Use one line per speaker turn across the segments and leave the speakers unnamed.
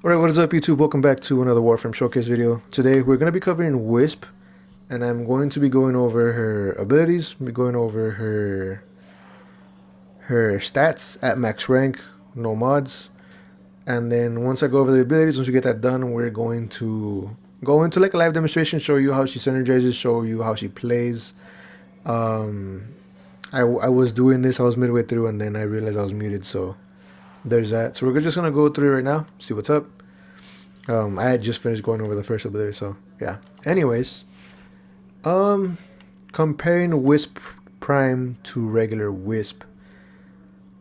Alright, what is up YouTube? Welcome back to another Warframe showcase video. Today we're going to be covering Wisp, and I'm going to be going over her abilities, going over her stats at max rank, no mods, and then once I go over the abilities, once we get that done, we're going to go into like a live demonstration, show you how she synergizes, show you how she plays. Um, I was doing this, I was midway through, and then I realized I was muted, so there's that. So we're just going to go through it right now, see what's up. I had just finished going over the first ability, so yeah. Anyways, um, comparing Wisp Prime to regular Wisp.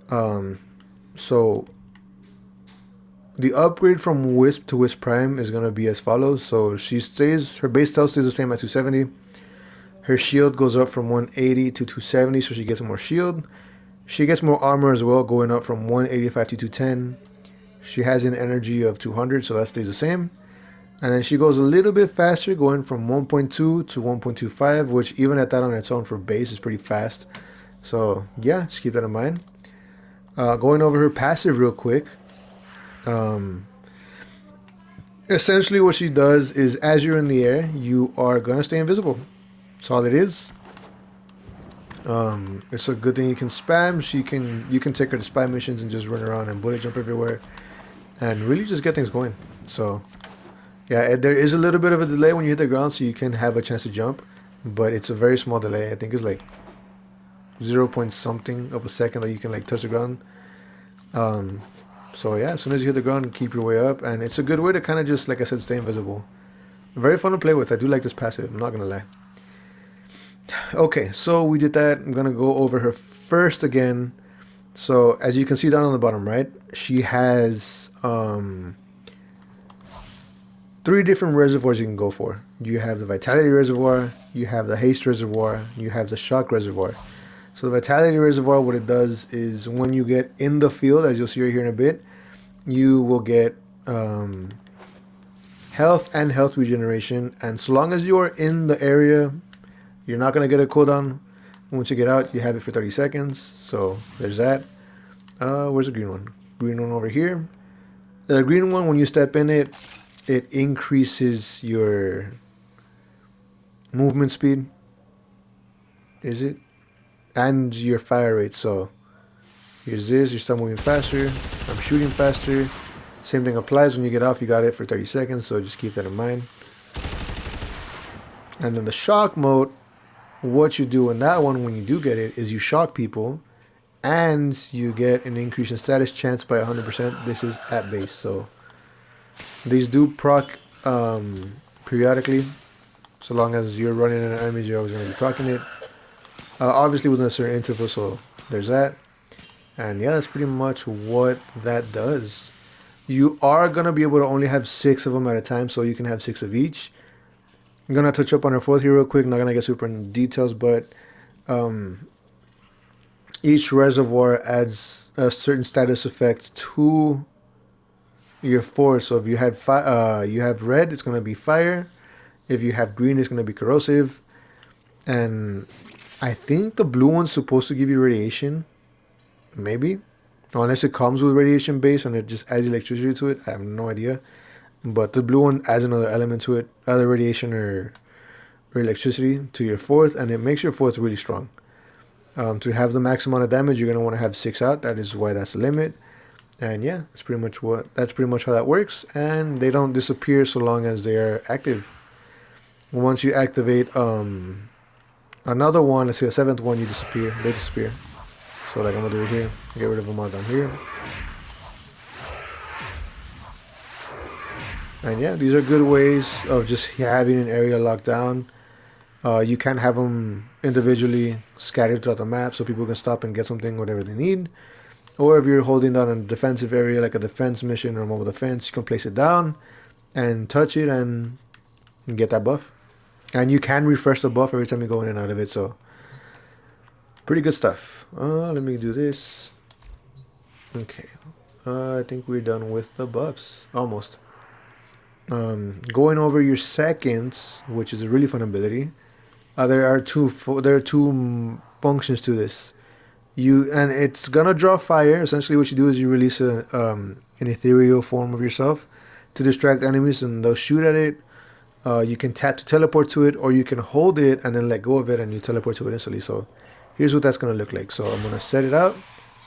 Um, so the upgrade from Wisp to Wisp Prime is gonna be as follows. So her base health stays the same at 270. Her shield goes up from 180 to 270, so she gets more shield. She gets more armor as well, going up from 185 to 210. She has an energy of 200, so that stays the same. And then she goes a little bit faster, going from 1.2 to 1.25, which even at that on its own for base is pretty fast. So yeah, just keep that in mind. Going over her passive real quick. Um, Essentially what she does is as you're in the air, you are going to stay invisible. That's all it is. It's a good thing you can spam. You can take her to spam missions and just run around and bullet jump everywhere. And really just get things going. So yeah, there is a little bit of a delay when you hit the ground, so you can have a chance to jump, but it's a very small delay. I think it's like 0 point something of a second that you can like touch the ground. Um, so yeah, as soon as you hit the ground, keep your way up, and it's a good way to kind of just, like I said, stay invisible. Very fun to play with. I do like this passive, I'm not gonna lie. Okay, so we did that. I'm gonna go over her first again. So as you can see down on the bottom right, she has three different reservoirs you can go for. You have the Vitality Reservoir, you have the Haste Reservoir, you have the Shock Reservoir. So the Vitality Reservoir, what it does is when you get in the field, as you'll see right here in a bit, you will get health and health regeneration. And so long as you are in the area, you're not going to get a cooldown. Once you get out, you have it for 30 seconds. So there's that. Where's the green one? Green one over here. The green one, when you step in it, it increases your movement speed. Is it? And your fire rate. So here's this. You start moving faster. I'm shooting faster. Same thing applies when you get off. You got it for 30 seconds. So just keep that in mind. And then the shock mode, what you do in that one when you do get it is you shock people and you get an increase in status chance by 100%. This is at base. So these do proc periodically. So long as you're running an enemies, you're always going to be proccing it. Obviously within a certain interval, so there's that. And yeah, that's pretty much what that does. You are going to be able to only have 6 of them at a time, so you can have 6 of each. I'm going to touch up on our fourth here real quick. Not going to get super into details, but each reservoir adds a certain status effect to your force. So if you have red, it's going to be fire. If you have green, it's going to be corrosive. And I think the blue one's supposed to give you radiation. Maybe. Unless it comes with radiation base and it just adds electricity to it. I have no idea. But the blue one adds another element to it. Either radiation or electricity to your fourth. And it makes your fourth really strong. To have the max amount of damage, you're going to want to have 6 out. That is why that's the limit. And yeah, that's pretty much how that works. And they don't disappear so long as they are active. Once you activate another one, let's say a 7th one, you disappear. They disappear. So like I'm gonna do it here. Get rid of them all down here. And yeah, these are good ways of just having an area locked down. You can have them individually scattered throughout the map so people can stop and get something, whatever they need. Or if you're holding down a defensive area like a defense mission or mobile defense, you can place it down and touch it and get that buff. And you can refresh the buff every time you go in and out of it, so pretty good stuff. Let me do this. Okay. I think we're done with the buffs. Almost. Going over your seconds, which is a really fun ability. There are two functions to this. And it's gonna draw fire. Essentially, what you do is you release an ethereal form of yourself to distract enemies, and they'll shoot at it. You can tap to teleport to it, or you can hold it and then let go of it, and you teleport to it instantly. So here's what that's gonna look like. So I'm gonna set it up.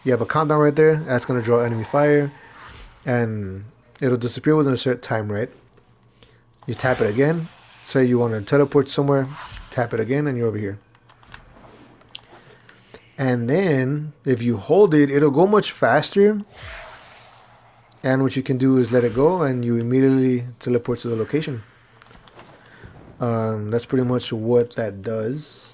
You have a countdown right there. That's gonna draw enemy fire, and it'll disappear within a certain time, right? You tap it again. Say you want to teleport somewhere, tap it again, and you're over here. And then if you hold it, it'll go much faster. And what you can do is let it go, and you immediately teleport to the location. That's pretty much what that does.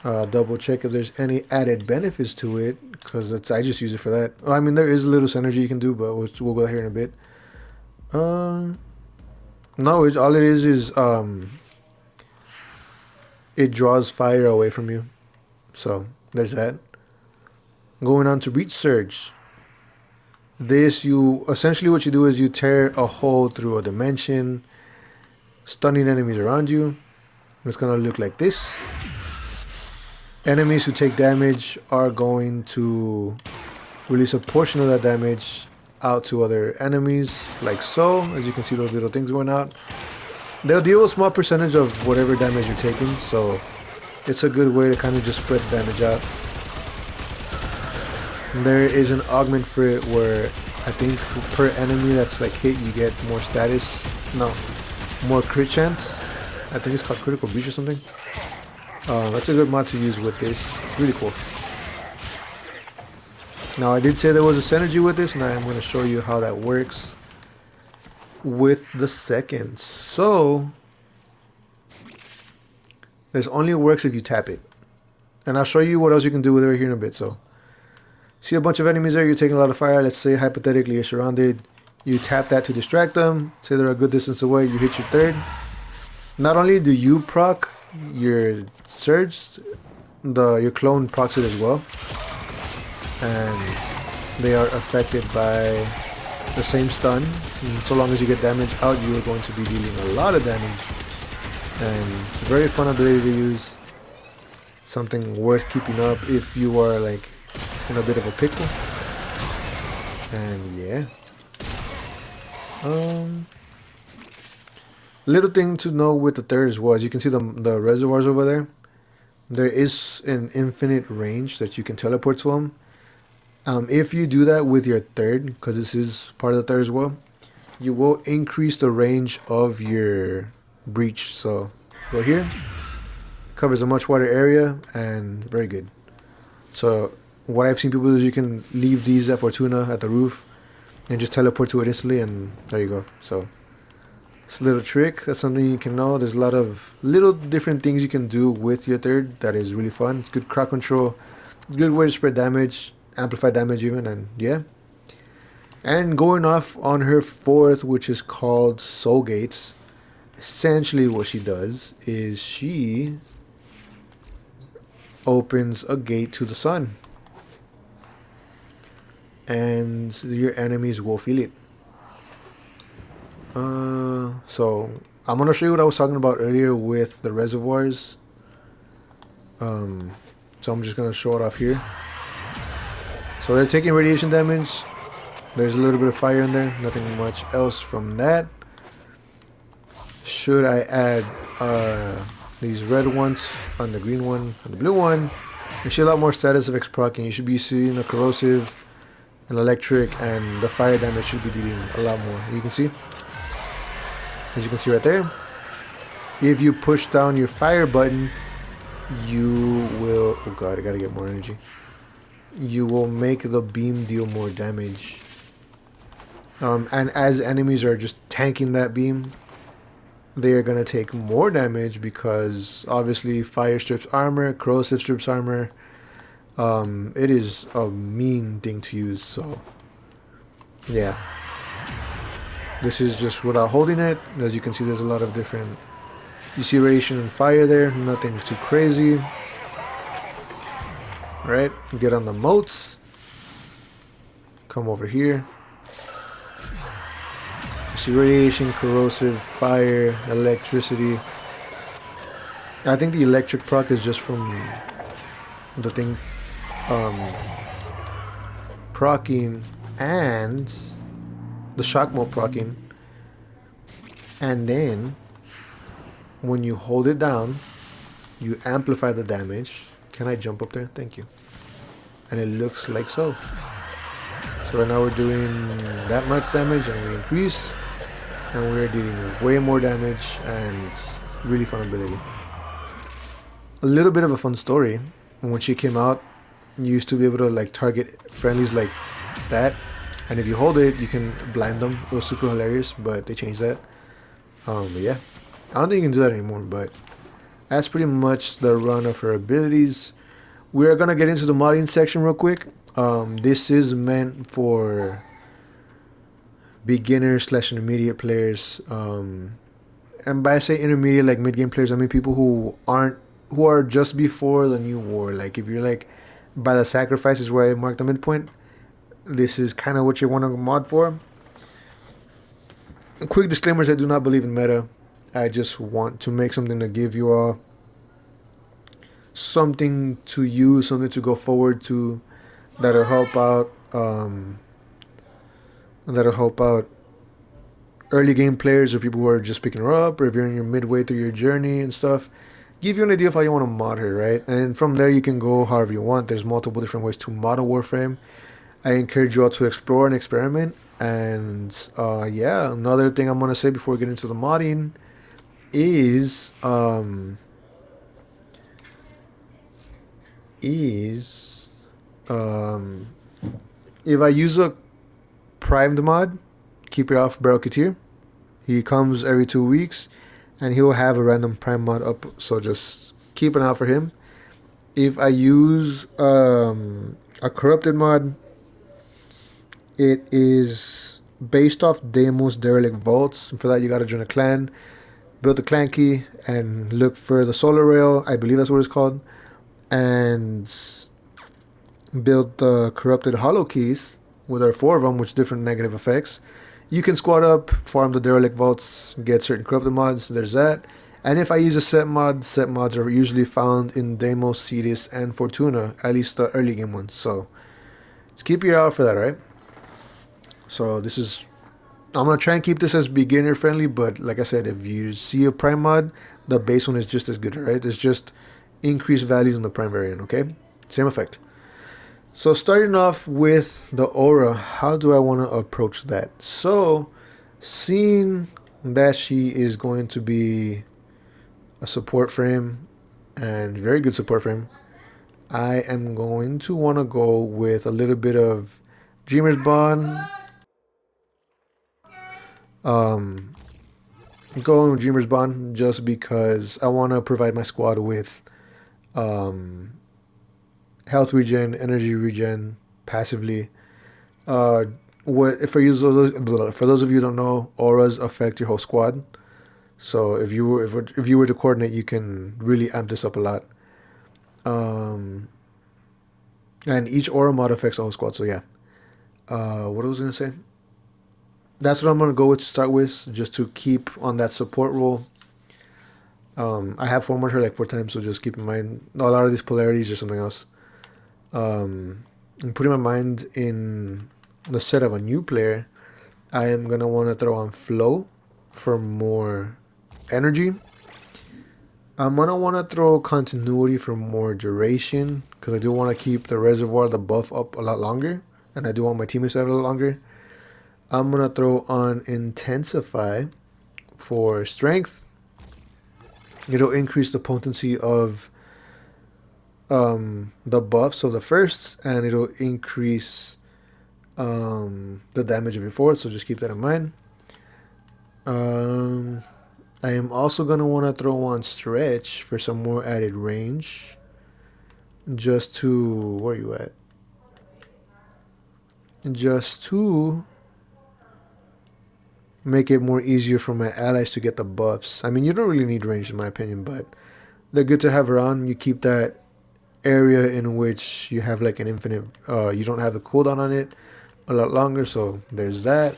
Double check if there's any added benefits to it, because I just use it for that. I mean, there is a little synergy you can do, but we'll go here in a bit. No, all it is it draws fire away from you. So there's that. Going on to Breach Surge. This, you essentially what you do is you tear a hole through a dimension, stunning enemies around you. It's gonna look like this. Enemies who take damage are going to release a portion of that damage out to other enemies, like so. As you can see, those little things going out. They'll deal a small percentage of whatever damage you're taking, so it's a good way to kind of just spread the damage out. There is an augment for it where I think per enemy that's like hit, you get more status. No, more crit chance. I think it's called Critical Breach or something. That's a good mod to use with this. Really cool. Now I did say there was a synergy with this, and I'm going to show you how that works with the seconds. So this only works if you tap it, and I'll show you what else you can do with it here in a bit. So see a bunch of enemies there, you're taking a lot of fire. Let's say hypothetically you're surrounded. You tap that to distract them. Say they're a good distance away. You hit your third. Not only do you proc your surge, your clone procs it as well, and they are affected by the same stun. And so long as you get damage out, you are going to be dealing a lot of damage, and it's a very fun ability to use. Something worth keeping up if you are like in a bit of a pickle. And yeah, little thing to know with the third as well, as you can see the reservoirs over there, there is an infinite range that you can teleport to them. If you do that with your third, because this is part of the third as well, you will increase the range of your breach. So go here, covers a much wider area, and very good. So what I've seen people do is you can leave these at Fortuna at the roof and just teleport to it instantly, and there you go. So it's a little trick. That's something you can know. There's a lot of little different things you can do with your third that is really fun. It's good crowd control, good way to spread damage, amplify damage even, and yeah. And going off on her fourth, which is called Soul Gates, essentially what she does is she opens a gate to the sun, and your enemies will feel it. So I'm gonna show you what I was talking about earlier with the reservoirs. So I'm just gonna show it off here. So they're taking radiation damage. There's a little bit of fire in there, nothing much else from that. Should I add these red ones on the green one, on the blue one, you see a lot more status of X-proc, and you should be seeing a corrosive, an electric, and the fire damage should be dealing a lot more. You can see, as you can see right there, if you push down your fire button, you will, oh god, I gotta get more energy. You will make the beam deal more damage. And as enemies are just tanking that beam, they are going to take more damage, because obviously fire strips armor, corrosive strips armor. It is a mean thing to use, so yeah. This is just without holding it. As you can see, there's a lot of different, you see radiation and fire there, nothing too crazy. Alright, get on the motes. Come over here. You see radiation, corrosive, fire, electricity. I think the electric proc is just from the thing. um, proccing and the shock mode proccing, and then when you hold it down, you amplify the damage. Can I jump up there? Thank you. And it looks like so. So right now we're doing that much damage and we increase, and we're dealing way more damage, and it's really fun ability. A little bit of a fun story. When she came out, you used to be able to like target friendlies like that, and if you hold it, you can blind them. It was super hilarious, but they changed that. But yeah, I don't think you can do that anymore. But that's pretty much the run of her abilities. We're gonna get into the modding section real quick. This is meant for beginners slash intermediate players. And by I say intermediate, like mid game players, I mean people who are just before the new war. Like if you're like by the sacrifices where I mark the midpoint, this is kind of what you want to mod for. Quick disclaimers: I do not believe in meta. I just want to make something to give you all something to use, something to go forward to, that'll help out. That'll help out early game players or people who are just picking her up, or if you're in your midway through your journey and stuff. Give you an idea of how you want to mod her, right? And from there you can go however you want. There's multiple different ways to mod a Warframe. I encourage you all to explore and experiment. And yeah, another thing I'm gonna say before we get into the modding is is um, if I use a primed mod, keep it off Barrelketeer. He comes every 2 weeks, and he'll have a random prime mod up. So just keep an eye out for him. If I use a corrupted mod, it is based off Deimos Derelict Vaults. For that, you gotta join a clan, build the clan key, and look for the Solar Rail. I believe that's what it's called, and build the corrupted Hollow Keys. With our 4 of them, which different negative effects. You can squad up, farm the derelict vaults, get certain corrupted mods. There's that. And if I use a set mods are usually found in Deimos, Cetus, and Fortuna, at least the early game ones. So just keep your eye out for that, right? So this is, I'm gonna try and keep this as beginner friendly, but like I said, if you see a prime mod, the base one is just as good, right? There's just increased values on the prime variant, okay? Same effect. So starting off with the aura, how do I want to approach that? So seeing that she is going to be a support frame and very good support frame, I am going to want to go with a little bit of Dreamer's Bond. Um, Going with Dreamer's Bond just because I want to provide my squad with um, health regen, energy regen, passively. Uh, what for you for those of you who don't know, auras affect your whole squad. So if you were to coordinate, you can really amp this up a lot. Um, and each aura mod affects the whole squad. So yeah. What I was gonna say? That's what I'm gonna go with to start with, just to keep on that support role. I have formatted her like 4 times, so just keep in mind a lot of these polarities or something else. I'm putting my mind in the set of a new player. I am gonna want to throw on flow for more energy. I'm gonna want to throw continuity for more duration because I do want to keep the reservoir, the buff up a lot longer, and I do want my teammates to have it a lot longer. I'm gonna throw on intensify for strength. It'll increase the potency of the buffs of the first, and it'll increase the damage of your fourth. So just keep that in mind. Um, I am also gonna want to throw on stretch for some more added range. Just to where are you at? Just to make it more easier for my allies to get the buffs. I mean, you don't really need range in my opinion, but they're good to have around. You keep that area in which you have like an infinite. You don't have the cooldown on it a lot longer, so there's that.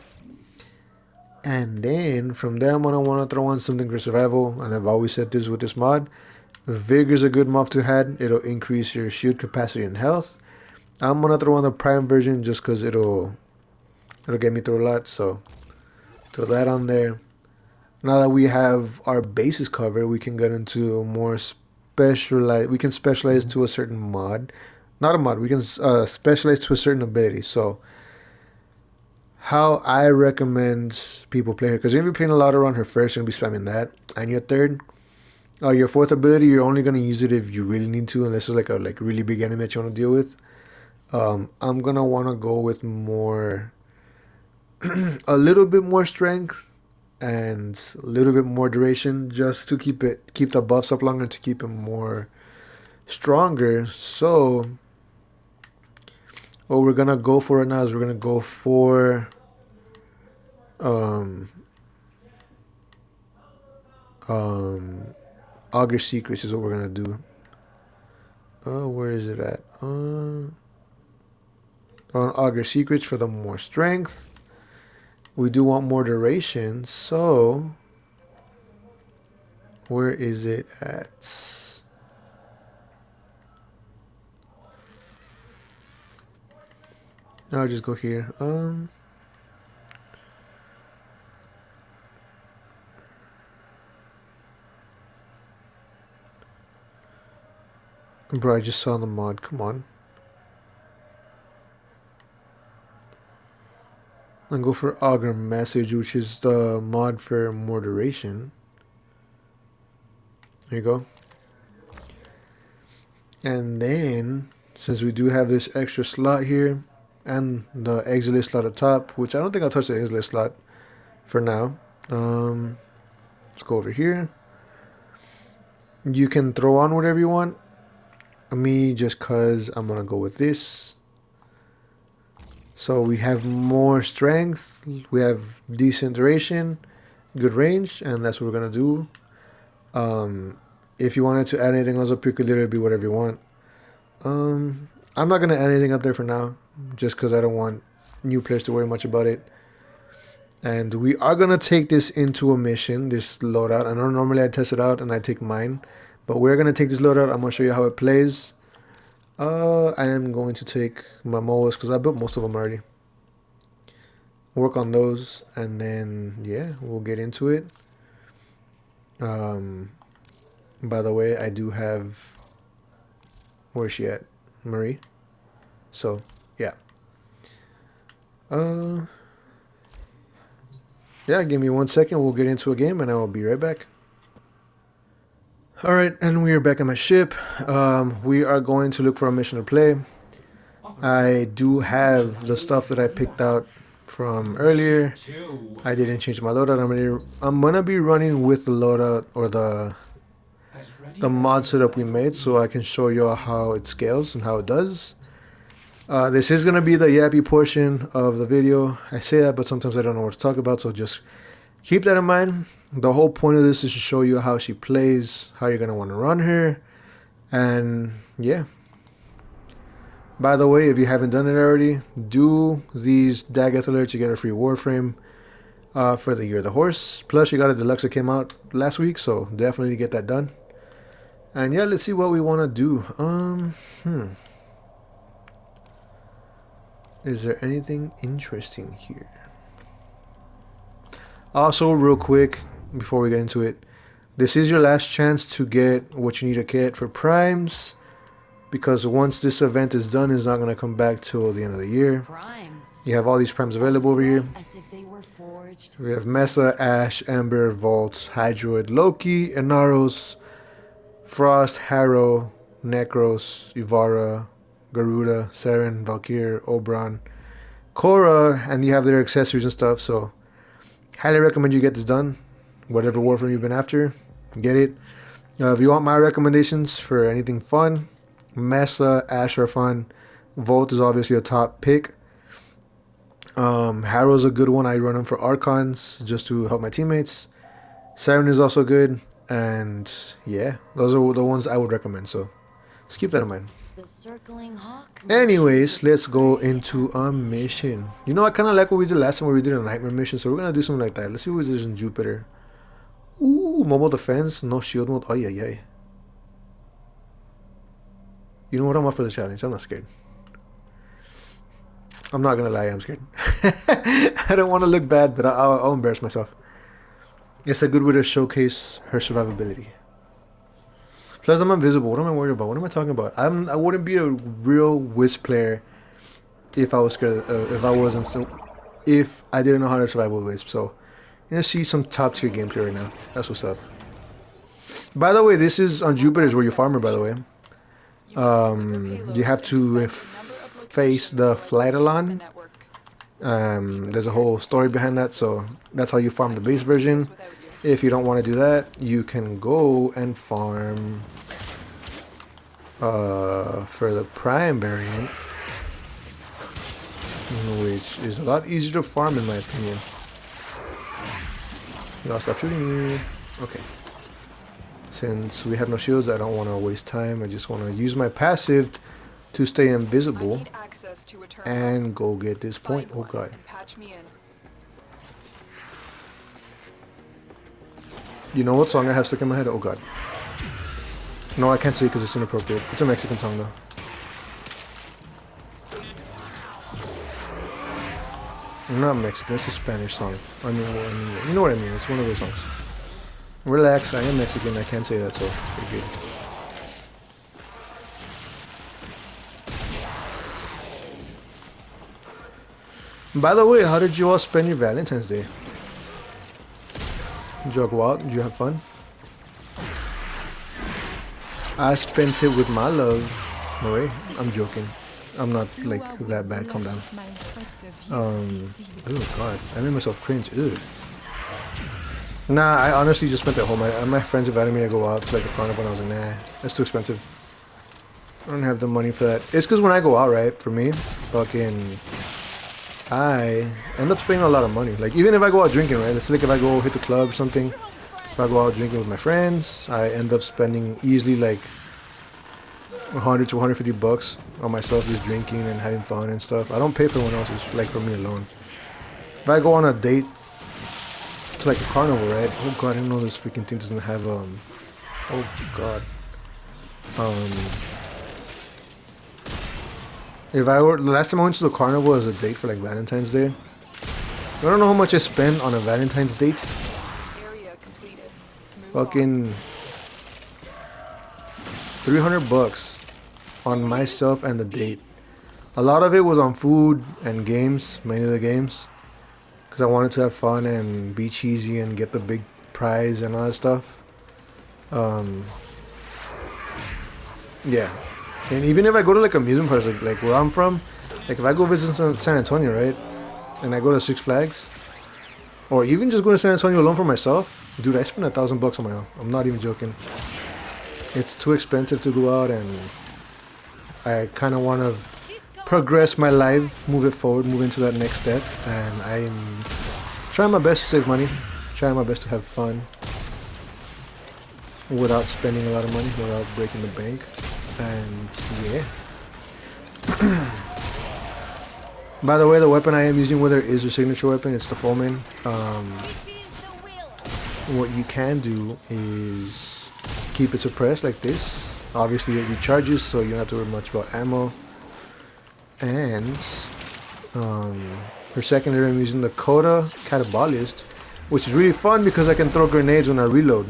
And then from there, I'm gonna want to throw on something for survival, and I've always said this with this mod. Vigor's a good mod to have. It'll increase your shield capacity and health. I'm gonna throw on the Prime version just because it'll get me through a lot. So throw that on there. Now that we have our bases covered, we can get into more specialized. We can specialize to a certain mod, not a mod. We can specialize to a certain ability. So how I recommend people play her, because you're gonna be playing a lot around her first, you're gonna be spamming that, and your third, your fourth ability, you're only gonna use it if you really need to, unless it's like a really big enemy that you want to deal with. I'm gonna want to go with more, a little bit more strength and a little bit more duration, just to keep the buffs up longer, to keep it more stronger. So what we're gonna go for right now is we're gonna go for um um Augur Secrets is what we're gonna do. Where is it at? On Augur Secrets for the more strength. We do want more duration, so where is it at? I'll just go here. Bro, I just saw the mod. Come on. And go for Augur Message, which is the mod for more duration. There you go. And then, since we do have this extra slot here, and the exilic slot at top, which I don't think I'll touch the exilic slot for now. Let's go over here. You can throw on whatever you want. Me, just cause I'm gonna go with this. So we have more strength, we have decent duration, good range, and that's what we're gonna do. If you wanted to add anything else up, you could literally be whatever you want. I'm not gonna add anything up there for now, just because I don't want new players to worry much about it. And we are gonna take this into a mission, this loadout. I know normally I test it out and I take mine, but we're gonna take this loadout. I'm gonna show you how it plays. I am going to take my motes because I built most of them already. Work on those, and then yeah, we'll get into it. By the way, I do have, where's she at? Marie. So yeah. Uh, yeah. Give me 1 second. We'll get into a game, and I will be right back. All right, and we are back at my ship. We are going to look for a mission to play. I do have the stuff that I picked out from earlier. I didn't change my loadout. I'm gonna be running with the loadout or the mod setup we made, so I can show you how it scales and how it does. This is gonna be the yappy portion of the video. I say that, but sometimes I don't know what to talk about, so just keep that in mind. The whole point of this is to show you how she plays, how you're gonna want to run her, and yeah. By the way, if you haven't done it already, do these Daggett alerts. You get a free Warframe for the Year of the Horse. Plus, you got a deluxe that came out last week, so definitely get that done. And yeah, let's see what we want to do. Is there anything interesting here? Also, real quick, before we get into it, this is your last chance to get what you need to get for primes, because once this event is done, it's not going to come back till the end of the year. You have all these primes available over here. We have Mesa, Ash, Ember, Vault, Hydroid, Loki, Inaros, Frost, Harrow, Necros, Ivara, Garuda, Saren, Valkyr, Oberon, Korra, and you have their accessories and stuff, so highly recommend you get this done. Whatever Warframe you've been after, get it. If you want my recommendations for anything fun, Mesa, Ash are fun. Volt is obviously a top pick. Harrow's a good one. I run them for Archons just to help my teammates. Siren is also good. And yeah, those are the ones I would recommend. So just keep that in mind. Anyways, let's go into a mission. You know, I kind of like what we did last time where we did a nightmare mission. So we're going to do something like that. Let's see what it is in Jupiter. Ooh, mobile defense, no shield mode. Oh, yeah, yeah. You know what? I'm up for the challenge. I'm not scared. I'm not gonna lie, I'm scared. I don't want to look bad, but I'll embarrass myself. It's a good way to showcase her survivability. Plus, I'm invisible. What am I worried about? What am I talking about? I wouldn't be a real Wisp player if I was scared. If I wasn't so. If I didn't know how to survive with Wisp. So, you're gonna see some top tier gameplay right now. That's what's up. By the way, this is on Jupiter's where you farmer. By the way, you have to face the Flightalon. There's a whole story behind that, so that's how you farm the base version. If you don't want to do that, you can go and farm for the Prime variant, which is a lot easier to farm in my opinion. No, stop shooting me. Okay. Since we have no shields, I don't want to waste time. I just want to use my passive to stay invisible and go get this point. Oh god. You know what song I have stuck in my head? Oh god. No, I can't say it because it's inappropriate. It's a Mexican song though. Not Mexican, it's a Spanish song. I mean, you know what I mean. It's one of those songs. Relax, I am Mexican. I can't say that, so pretty good. By the way, how did you all spend your Valentine's Day? Did you go out? Did you have fun? I spent it with my love, Marie. I'm joking. I'm not like that bad. Calm down. Oh god, I made myself cringe. Ugh. Nah, I honestly just spent it at home. My friends invited me to go out to like a carnival, and I was like, nah, that's too expensive. I don't have the money for that. It's because when I go out, right, for me, fucking, I end up spending a lot of money. Like, even if I go out drinking, right, it's like if I go hit the club or something, if I go out drinking with my friends, I end up spending easily like 100 to 150 bucks on myself just drinking and having fun and stuff. I don't pay for anyone else, it's like for me alone. If I go on a date to like a carnival, right? Oh god, I didn't know this freaking thing doesn't have oh god. If I were, the last time I went to the carnival as a date for like Valentine's Day, I don't know how much I spent on a Valentine's date. Fucking 300 bucks on myself and the date. A lot of it was on food and games, mainly the games, because I wanted to have fun and be cheesy and get the big prize and all that stuff. Yeah. And even if I go to like amusement parks, like where I'm from, like if I go visit San Antonio, right, and I go to Six Flags, or even just go to San Antonio alone for myself, dude, I spend $1,000 on my own. I'm not even joking. It's too expensive to go out, and I kind of want to progress my life, move it forward, move into that next step, and I'm trying my best to save money, trying my best to have fun without spending a lot of money, without breaking the bank. And yeah. By the way, the weapon I am using with her is a signature weapon. It's the Foeman. What you can do is keep it suppressed like this. Obviously it recharges, so you don't have to worry much about ammo. And her secondary, I'm using the Coda Catabolist, which is really fun because I can throw grenades when I reload,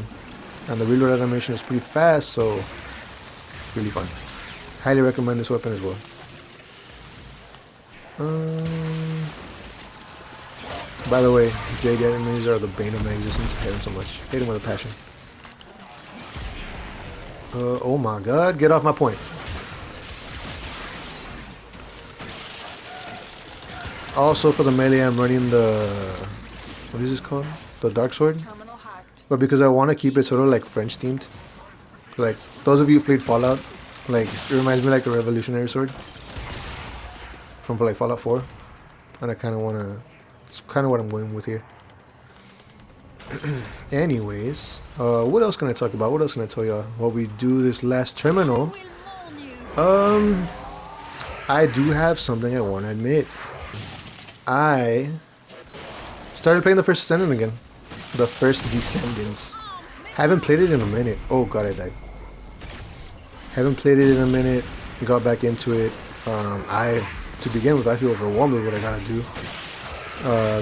and the reload animation is pretty fast, so really fun. Highly recommend this weapon as well. By the way, Jade enemies are the bane of my existence. I hate them so much. Hate them with a passion. Oh my god, get off my point. Also for the melee, I'm running the, what is this called? The Dark Sword. But because I want to keep it sort of like French themed. Like, those of you who played Fallout, like, it reminds me like the Revolutionary Sword from like Fallout 4, and I kind of want to, it's kind of what I'm going with here. Anyways, what else can I talk about? What else can I tell y'all? While we do this last terminal, I do have something I want to admit. I started playing the first Descendant again. The first Descendants. Haven't played it in a minute. Oh god, I died. Haven't played it in a minute. Got back into it. I to begin with, I feel overwhelmed with what I gotta do.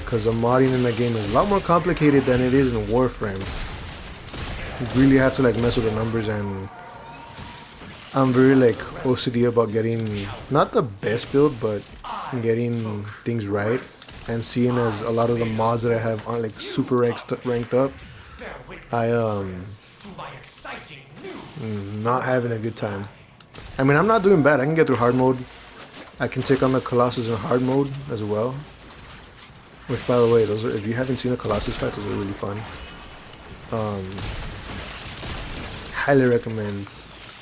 Because the modding in the game is a lot more complicated than it is in Warframe. You really have to like mess with the numbers, and I'm very like OCD about getting not the best build, but getting things right. And seeing as a lot of the mods that I have aren't like super ranked up, I not having a good time. I mean, I'm not doing bad. I can get through hard mode. I can take on the Colossus in hard mode as well. Which, by the way, those are, if you haven't seen the Colossus fight, those are really fun. Highly recommend.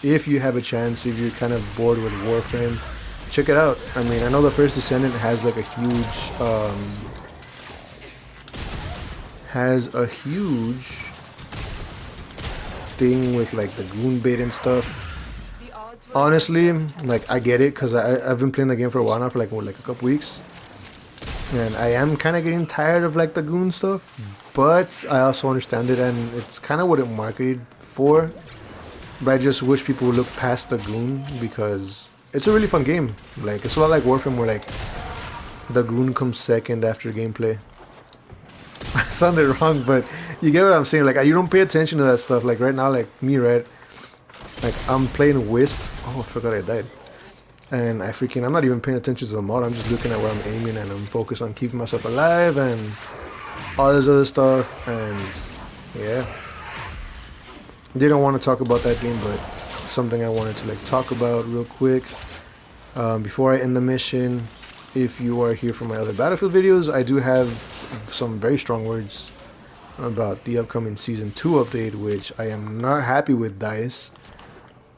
If you have a chance, if you're kind of bored with Warframe, check it out. I mean, I know the First Descendant has like a huge thing with like the goon bait and stuff. Honestly, like I get it, because I've been playing the game for a while now, for like a couple weeks, and I am kind of getting tired of like the goon stuff, but I also understand it, and it's kind of what it marketed for. But I just wish people would look past the goon, because it's a really fun game. Like, it's a lot like Warframe, where like the goon comes second after gameplay. I sounded wrong, but you get what I'm saying. Like, you don't pay attention to that stuff. Like right now, like me, right? Like I'm playing Wisp. Oh, I forgot I died. And I'm not even paying attention to the mod. I'm just looking at where I'm aiming, and I'm focused on keeping myself alive and all this other stuff. And yeah, didn't want to talk about that game, but something I wanted to like talk about real quick before I end the mission. If you are here for my other Battlefield videos, I do have some very strong words about the upcoming Season 2 update, which I am not happy with, DICE.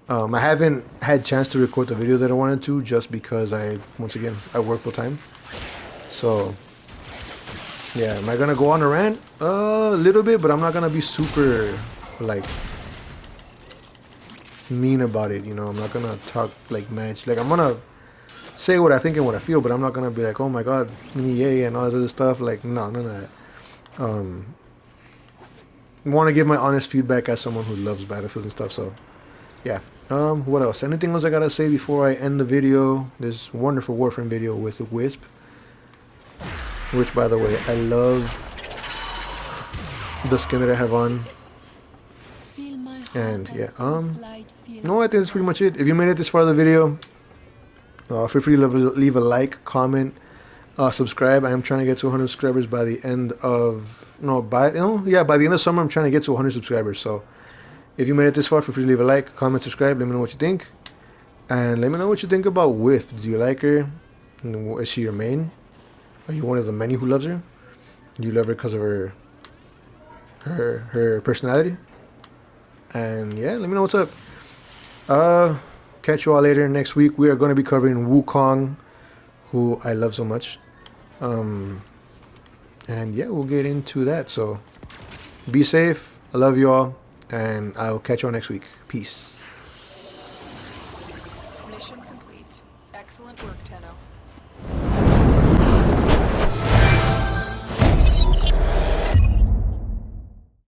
I haven't had chance to record the video that I wanted to, just because once again, I work full time. So yeah, am I gonna go on a rant? A little bit, but I'm not gonna be super like mean about it, you know. I'm not gonna talk like match. Like, I'm gonna say what I think and what I feel, but I'm not gonna be like, oh my god, yay, and all this other stuff. Like, no, none of that. I want to give my honest feedback as someone who loves Battlefield and stuff. So yeah. What else? Anything else I gotta say before I end the video? This wonderful Warframe video with the Wisp, which, by the way, I love the skin that I have on. And yeah, no, I think that's pretty much it. If you made it this far in the video, feel free to leave a like, comment, subscribe. I am trying to get to 100 subscribers by the end of by the end of summer. I'm trying to get to 100 subscribers. So if you made it this far, feel free to leave a like, comment, subscribe. Let me know what you think, and let me know what you think about Wisp. Do you like her? Is she your main? Are you one of the many who loves her? Do you love her because of her personality? And yeah, let me know what's up. Catch you all later. Next week we are going to be covering Wukong, who I love so much. And yeah, we'll get into that. So be safe. I love you all, and I'll catch you all next week. Peace.
Mission complete. Excellent work, Tenno.